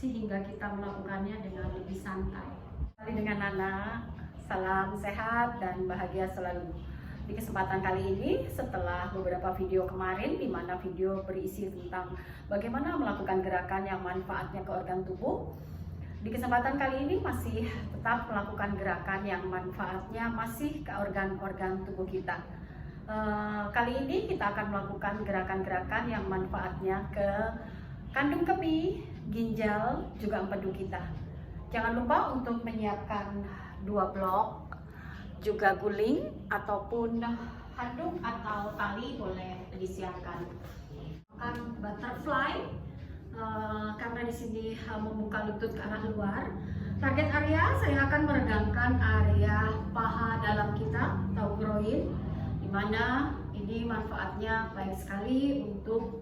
sehingga kita melakukannya dengan lebih santai. Kembali dengan Nana, salam sehat dan bahagia selalu. Di kesempatan kali ini, setelah beberapa video kemarin di mana video berisi tentang bagaimana melakukan gerakan yang manfaatnya ke organ tubuh, di kesempatan kali ini masih tetap melakukan gerakan yang manfaatnya masih ke organ-organ tubuh kita. Kali ini kita akan melakukan gerakan-gerakan yang manfaatnya ke kandung kemih, ginjal, juga empedu kita. Jangan lupa untuk menyiapkan 2 blok, juga guling ataupun handuk atau tali boleh disiapkan. Butterfly, karena di sini membuka lutut ke arah luar. Target area saya akan meregangkan area paha dalam kita atau groin, di mana ini manfaatnya baik sekali untuk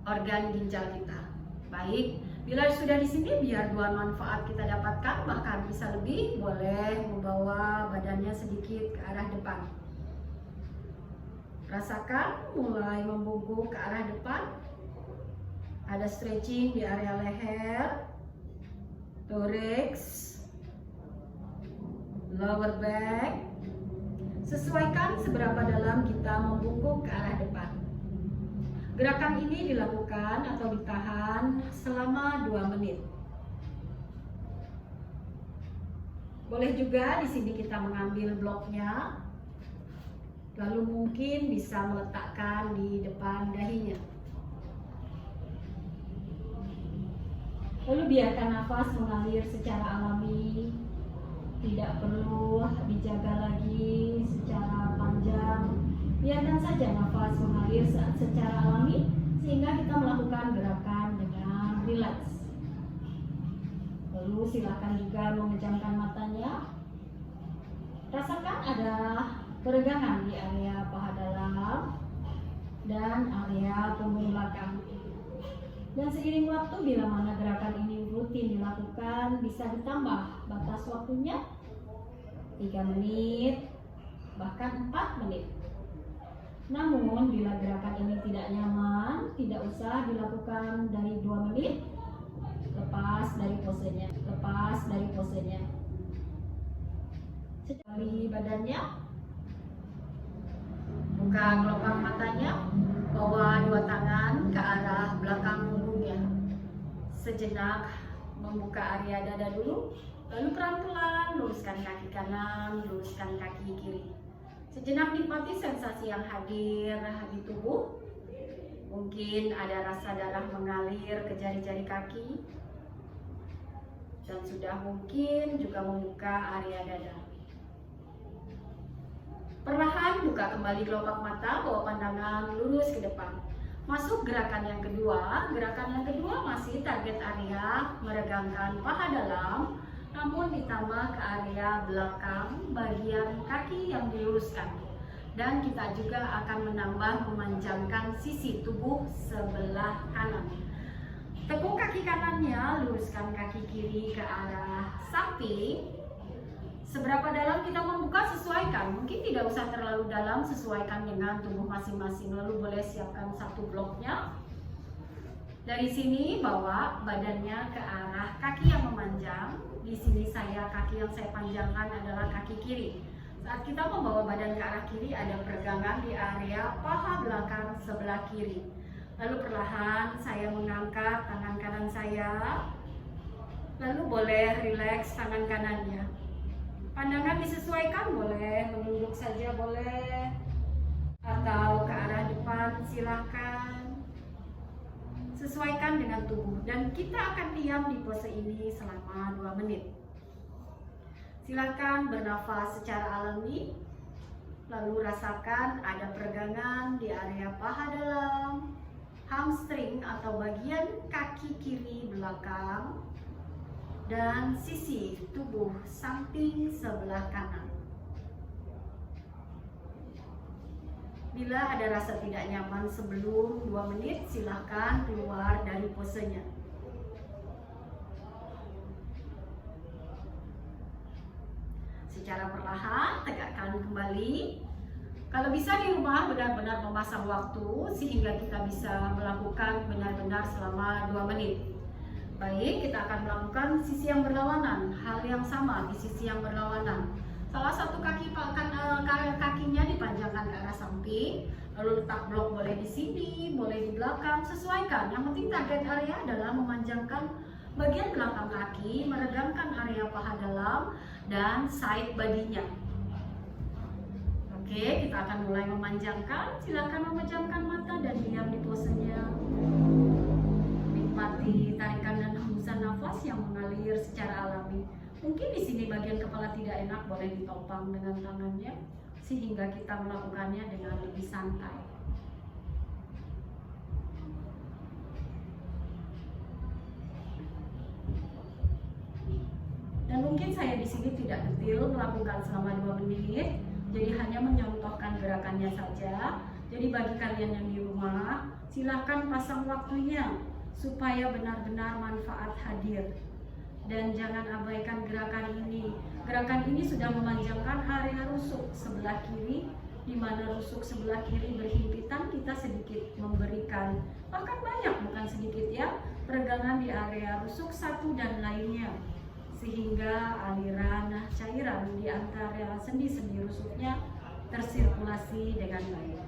organ ginjal kita. Baik, bila sudah di sini, biar 2 manfaat kita dapatkan, bahkan bisa lebih, boleh membawa badannya sedikit ke arah depan. Rasakan mulai membungkuk ke arah depan. Ada stretching di area leher, thorax, lower back. Sesuaikan seberapa dalam kita membungkuk ke arah depan. Gerakan ini dilakukan atau ditahan selama 2 menit. Boleh juga di sini kita mengambil bloknya, lalu mungkin bisa meletakkan di depan dahinya. Lalu biarkan nafas mengalir secara alami, tidak perlu dijaga lagi secara panjang. Biarkan saja nafas mengalir secara alami sehingga kita melakukan gerakan dengan rileks. Lalu silakan juga memejamkan matanya. Rasakan ada peregangan di area paha dalam dan area punggung belakang. Dan seiring waktu, bila mana gerakan ini rutin dilakukan, bisa ditambah batas waktunya 3 menit, bahkan 4 menit. Namun, bila gerakan ini tidak nyaman, tidak usah dilakukan dari 2 menit, lepas dari posenya. Sekali badannya, buka kelopak matanya, bawa 2 tangan ke arah belakang punggungnya. Sejenak membuka area dada dulu, lalu pelan-pelan luruskan kaki kanan, luruskan kaki kiri. Sejenak nikmati sensasi yang hadir di tubuh. Mungkin ada rasa darah mengalir ke jari-jari kaki. Dan sudah mungkin juga membuka area dada. Perlahan buka kembali kelopak mata, bawa pandangan lurus ke depan. Masuk gerakan yang kedua. Gerakan yang kedua masih target area meregangkan paha dalam, namun ditambah ke area belakang bagian kaki yang diluruskan. Dan kita juga akan menambah memanjangkan sisi tubuh sebelah kanan. Tekuk kaki kanannya, luruskan kaki kiri ke arah samping. Seberapa dalam kita membuka, sesuaikan. Mungkin tidak usah terlalu dalam, sesuaikan dengan tubuh masing-masing. Lalu boleh siapkan 1 bloknya. Dari sini bawa badannya ke arah kaki yang memanjang. Di sini kaki yang saya panjangkan adalah kaki kiri. Saat kita membawa badan ke arah kiri, ada peregangan di area paha belakang sebelah kiri. Lalu perlahan saya mengangkat tangan kanan saya. Lalu boleh rileks tangan kanannya. Pandangan disesuaikan, boleh menunduk saja boleh, atau ke arah depan silahkan. Sesuaikan dengan tubuh, dan kita akan diam di pose ini selama 2 menit. Silahkan bernafas secara alami, lalu rasakan ada peregangan di area paha dalam, hamstring atau bagian kaki kiri belakang, dan sisi tubuh samping sebelah kanan. Bila ada rasa tidak nyaman sebelum 2 menit, silahkan keluar dari posenya. Secara perlahan, tegakkan kembali. Kalau bisa di rumah benar-benar memasang waktu sehingga kita bisa melakukan benar-benar selama 2 menit. Baik, kita akan melakukan sisi yang berlawanan, hal yang sama di sisi yang berlawanan. Salah satu kakinya dipanjangkan ke arah samping, lalu letak blok boleh di sini, boleh di belakang, sesuaikan. Yang penting target area adalah memanjangkan bagian belakang kaki, meregangkan area paha dalam, dan side bodinya. Oke, kita akan mulai memanjangkan. Silakan memejamkan mata dan diam di posenya. Nikmati tarikan dan hembusan nafas yang mengalir secara alami. Mungkin di sini bagian kepala tidak enak, boleh ditopang dengan tangannya sehingga kita melakukannya dengan lebih santai. Dan mungkin saya di sini tidak detail melakukan selama 2 menit, jadi hanya menyontohkan gerakannya saja. Jadi bagi kalian yang di rumah, silahkan pasang waktunya supaya benar-benar manfaat hadir. Dan jangan abaikan gerakan ini. Gerakan ini sudah memanjangkan area rusuk sebelah kiri, di mana rusuk sebelah kiri berhimpitan, kita sedikit memberikan, bahkan banyak bukan sedikit ya, peregangan di area rusuk satu dan lainnya, sehingga aliran cairan di antara sendi-sendi rusuknya tersirkulasi dengan baik.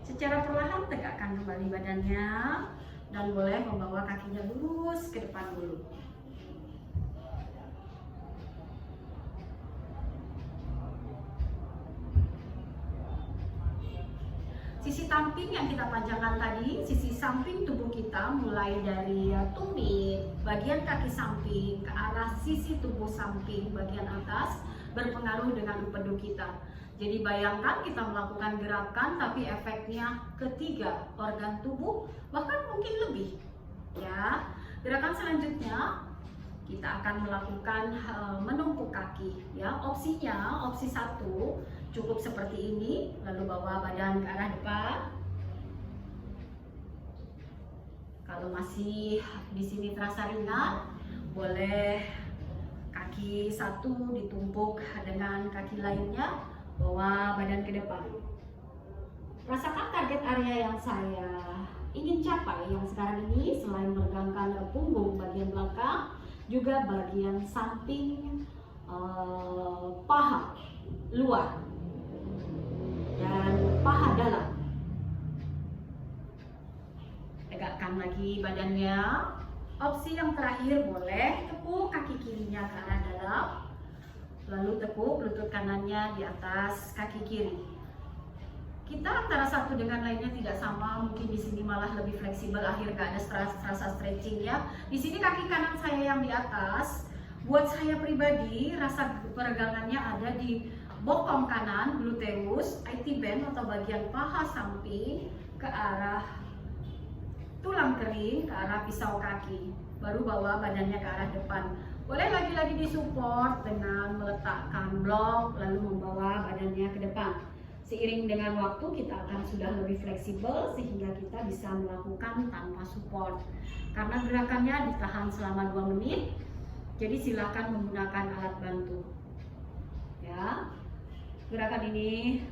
Secara perlahan tegakkan kembali badannya dan boleh membawa kakinya lurus ke depan dulu. Sisi samping yang kita panjangkan tadi, sisi samping tubuh kita mulai dari tumit, bagian kaki samping ke arah sisi tubuh samping bagian atas berpengaruh dengan empedu kita. Jadi bayangkan kita melakukan gerakan tapi efeknya ke 3 organ tubuh, bahkan mungkin lebih. Ya, gerakan selanjutnya kita akan melakukan menumpuk kaki. Ya, opsinya opsi 1 cukup seperti ini, lalu bawa badan ke arah depan. Kalau masih di sini terasa ringan, boleh kaki 1 ditumpuk dengan kaki lainnya, bawa badan ke depan. Rasakan target area yang saya ingin capai yang sekarang ini, selain meregangkan punggung bagian belakang, juga bagian samping paha luar dan paha dalam. Tegakkan lagi badannya. Opsi yang terakhir, boleh tepuk kaki kirinya ke arah dalam, lalu tepuk lutut kanannya di atas kaki kiri. Kita antara satu dengan lainnya tidak sama, mungkin di sini malah lebih fleksibel, akhir gak ada rasa stretching ya. Di sini kaki kanan saya yang di atas. Buat saya pribadi, rasa peregangannya ada di bokong kanan, gluteus, IT band atau bagian paha samping ke arah tulang kering, ke arah pisau kaki. Baru bawa badannya ke arah depan. Boleh lagi-lagi disupport dengan meletakkan blok lalu membawa badannya ke depan. Seiring dengan waktu kita akan sudah lebih fleksibel sehingga kita bisa melakukan tanpa support. Karena gerakannya ditahan selama 2 menit, jadi silakan menggunakan alat bantu. Ya, gerakan ini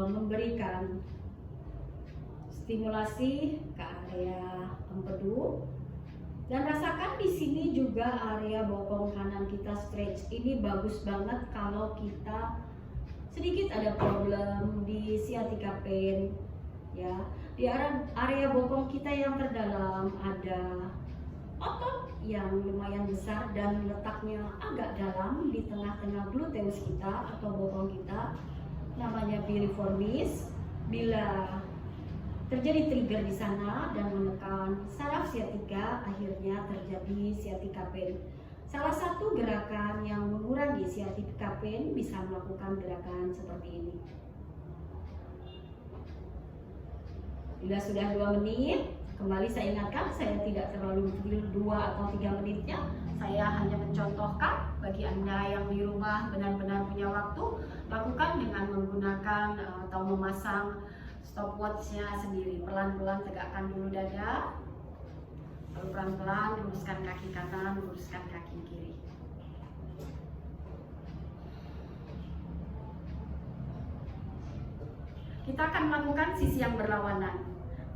memberikan stimulasi ke area empedu. Dan rasakan di sini juga area bokong kanan kita stretch. Ini bagus banget kalau kita sedikit ada problem di sciatica pain, ya. Di area bokong kita yang terdalam ada otot yang lumayan besar dan letaknya agak dalam di tengah-tengah gluteus kita atau bokong kita, namanya piriformis. Bila terjadi trigger di sana dan menekan saraf sciatica, akhirnya terjadi sciatica pain. Salah satu gerakan yang mengurangi sciatica pain bisa melakukan gerakan seperti ini. Bila sudah 2 menit, kembali saya ingatkan, saya tidak terlalu detail 2 atau 3 menitnya. Saya hanya mencontohkan bagi Anda yang di rumah benar-benar punya waktu, lakukan dengan menggunakan atau memasang stopwatch-nya sendiri. Pelan-pelan tegakkan dulu dada. Lalu pelan-pelan luruskan kaki kanan, luruskan kaki kiri. Kita akan melakukan sisi yang berlawanan.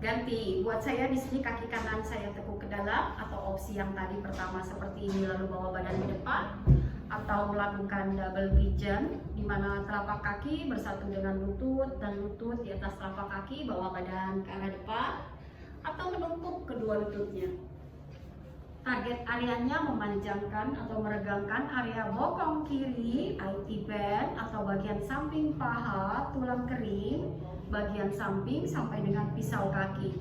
Ganti, buat saya di sini kaki kanan saya tekuk ke dalam, atau opsi yang tadi pertama seperti ini lalu bawa badan ke depan, atau melakukan double pigeon di mana telapak kaki bersatu dengan lutut dan lutut di atas telapak kaki, bawa badan ke arah depan, atau menumpuk kedua lututnya. Target areanya memanjangkan atau meregangkan area bokong kiri, IT band atau bagian samping paha, tulang kering, bagian samping sampai dengan pisau kaki.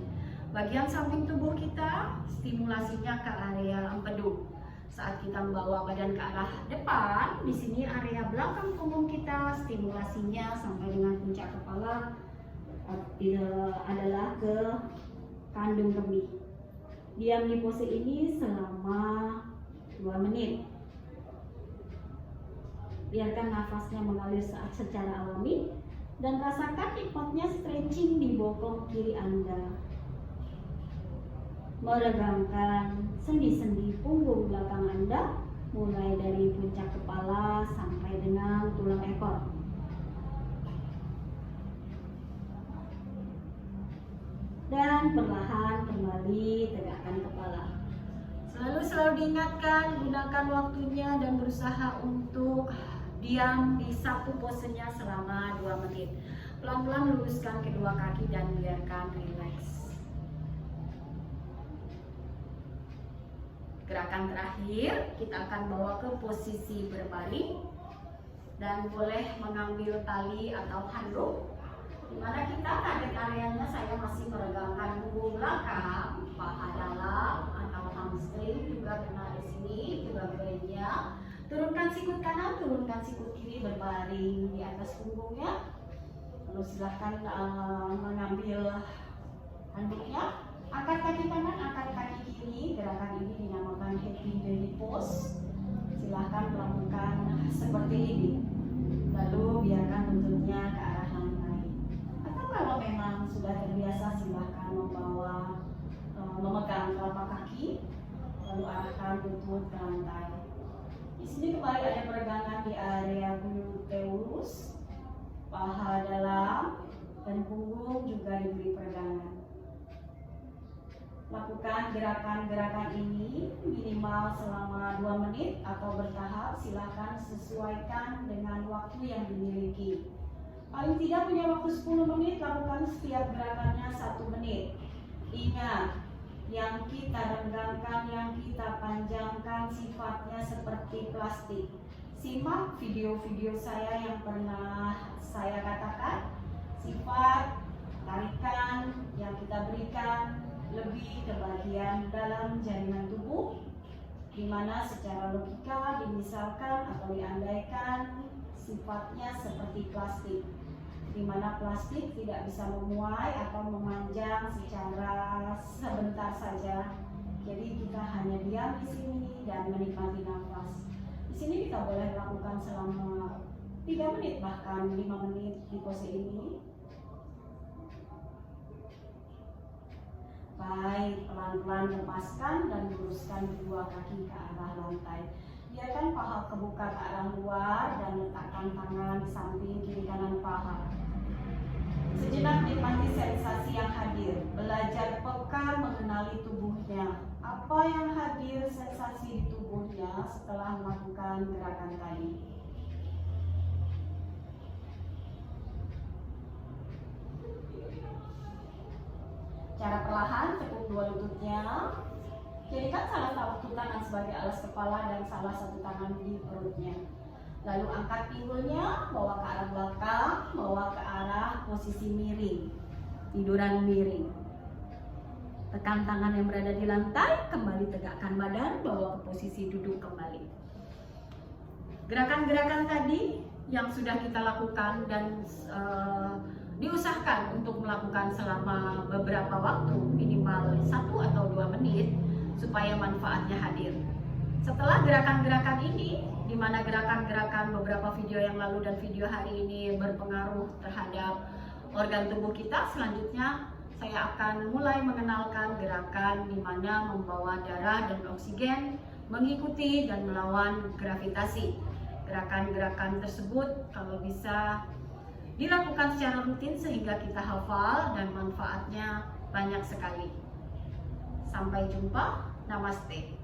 Bagian samping tubuh kita stimulasinya ke area empedu. Saat kita membawa badan ke arah depan, di sini area belakang punggung kita stimulasinya sampai dengan puncak kepala adalah ke kandung kemih. Diam di pose ini selama 2 menit. Biarkan nafasnya mengalir secara alami dan rasakan nikmatnya stretching di bokong kiri Anda. Meregangkan sendi-sendi punggung belakang Anda mulai dari puncak kepala sampai dengan tulang ekor. Dan perlahan kembali tegakkan kepala. Selalu diingatkan, gunakan waktunya dan berusaha untuk diam di satu posenya selama 2 menit. Pelan-pelan luruskan kedua kaki dan biarkan rileks. Gerakan terakhir, kita akan bawa ke posisi berbaring dan boleh mengambil tali atau handuk. Dimana kita target areanya saya masih meregangkan punggung belakang, paha dalam atau hamstring juga kena di sini, juga bagiannya. Turunkan sikut kanan, turunkan sikut kiri berbaring di atas punggungnya. Lalu silahkan mengambil handuknya. Angkat kaki kanan, angkat kaki kiri. Gerakan ini dinamakan happy belly pose. Silahkan melakukan seperti ini. Lalu biarkan lututnya ke arah lantai. Atau kalau memang sudah terbiasa, silahkan memegang telapak kaki, lalu arahkan lutut ke lantai. Di sini kembali ada peregangan di area gluteus, paha dalam, dan punggung juga diberi peregangan. Lakukan gerakan-gerakan ini minimal selama 2 menit atau bertahap. Silahkan sesuaikan dengan waktu yang dimiliki. Paling tidak punya waktu 10 menit, lakukan setiap gerakannya 1 menit. Ingat, yang kita renggangkan, yang kita panjangkan sifatnya seperti plastik. Simak video-video saya yang pernah saya katakan, sifat tarikan yang kita berikan lebih ke bagian dalam jaringan tubuh, di mana secara logika dimisalkan atau diandaikan sifatnya seperti plastik, di mana plastik tidak bisa memuai atau memanjang secara sebentar saja. Jadi kita hanya diam di sini dan menikmati nafas. Di sini kita boleh lakukan selama 3 menit bahkan 5 menit di pose ini. Baik, pelan-pelan lepaskan dan luruskan kedua kaki ke arah lantai. Biarkan paha kebuka ke arah luar dan letakkan tangan di samping kiri kanan paha. Sejenak nikmati sensasi yang hadir. Belajar peka mengenali tubuhnya. Apa yang hadir sensasi di tubuhnya setelah melakukan gerakan tadi. Cara perlahan tekuk dua lututnya. Jadikan salah satu tangan sebagai alas kepala dan salah satu tangan di perutnya. Lalu angkat pinggulnya, bawa ke arah belakang, bawa ke arah posisi miring. Tiduran miring. Tekan tangan yang berada di lantai, kembali tegakkan badan, bawa ke posisi duduk kembali. Gerakan-gerakan tadi yang sudah kita lakukan dan diusahakan untuk melakukan selama beberapa waktu, minimal 1 atau 2 menit, supaya manfaatnya hadir. Setelah gerakan-gerakan ini, di mana gerakan-gerakan beberapa video yang lalu dan video hari ini berpengaruh terhadap organ tubuh kita, selanjutnya saya akan mulai mengenalkan gerakan di mana membawa darah dan oksigen mengikuti dan melawan gravitasi. Gerakan-gerakan tersebut kalau bisa dilakukan secara rutin sehingga kita hafal dan manfaatnya banyak sekali. Sampai jumpa, namaste.